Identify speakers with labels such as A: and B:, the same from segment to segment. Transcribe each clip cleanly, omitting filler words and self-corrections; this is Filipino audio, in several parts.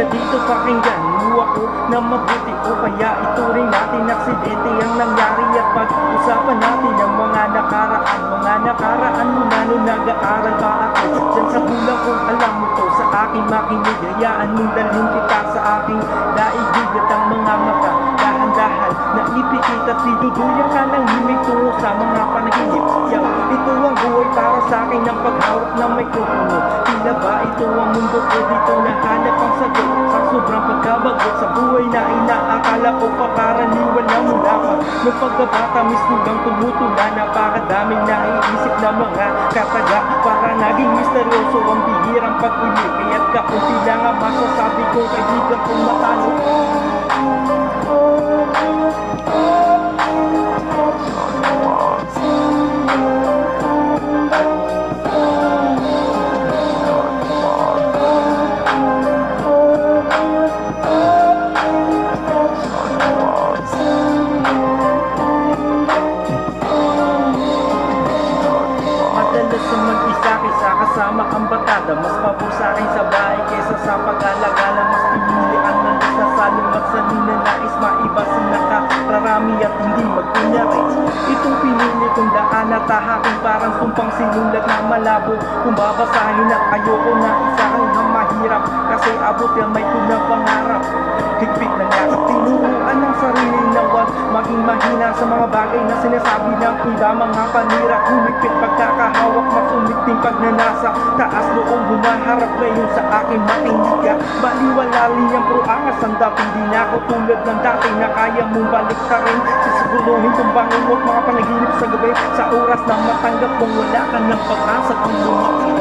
A: Dito pakinggan mo ako na mabuti o kaya ituring natin aksidente ang nangyari at pag-usapan natin ang mga nakaraan mo na nung nag-aaral pa ako dyan sa bulang kung alam mo to sa aking makinig, hayaan mong dalhin kita sa aking daigdig at ang mga mata dahan-dahan na ipikit at diduduyan ka ng himig tungo sa mga panaginip. Ito ang buhay para sa akin ng paghawak ng mikropono. Tila ba ito ang mundo ko dito nahanap ang sagot sa sobrang pagkabagot sa buhay na inaakala ko pakaraniwan na mula pa nung pagkabata mismo ang tumutula. Napakadaming naiisip na mga kataga para naging misteryoso ang bihirang pag-ibig. Kaya't kaunti lang ang masasabi ko kaibigan kong matalo. Kasama ang batada, mas pabor sa akin sa bahay kesa sa pag-alagala. Mas pinilian ng isasaling magsalina, nais maiba sa nakararami at hindi magkunyari. Itong pinili kong daan at tahakin parang sumpang sinulat na malabo. Kung babasahin at ayoko na isahan ang mahirap, kasi abot yan may kunang pangarap. Higpit ng yakap, tinuruan ng sarili na wag maging mahina sa mga bagay na sinasabi ng iba mga panira. Humigpit pagkakahawak, mas umiting pagnanasa taas noong humaharap ngayon sa akin makinig ka. Baliwala liyang proangas ang dapat, hindi na ako tulad ng dati na kaya mong balik ka rin. Sisiguruhin kong bangungot mga panaginip sa gabi sa oras na matanggap kung wala ka ng pag-asa kung lumaki.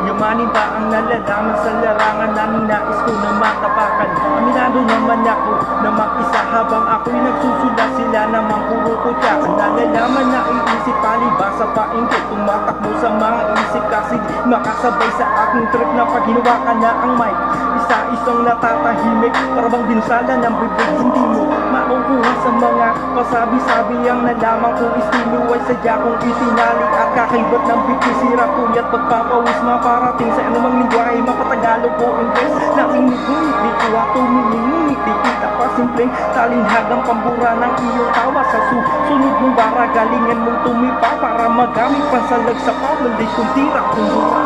A: Yumanin ba ang nalalaman sa larangan na ninais ko na matapakan? Aminado naman ako na mag-isa habang ako'y nagsusula, sila namang puro kutyakan. Nalalaman na iisip palibasa paingkit, tumatakbo sa mga isip kasi makasabay sa aking trip na pag ginawa ka na ang mic. Isa-isang natatahimik, parang dinusala ng bibig, hindi mo makukuha sa mga pasabi-sabi. Ang nalaman kong estilo ay sadya kong itinali at kakaibat ng bibisira puyat pagpapawis maparating sa anumang lingwahe, mapatagalog o Ingles. Nakinig ngunit di ko tumingin, ngunit di kita pa simpleng talinhagang pambura ng iyong tawa sa susunod mong bara. Galingan mong tumipa para magamit pansalag sa pamalik kong tira kung dura.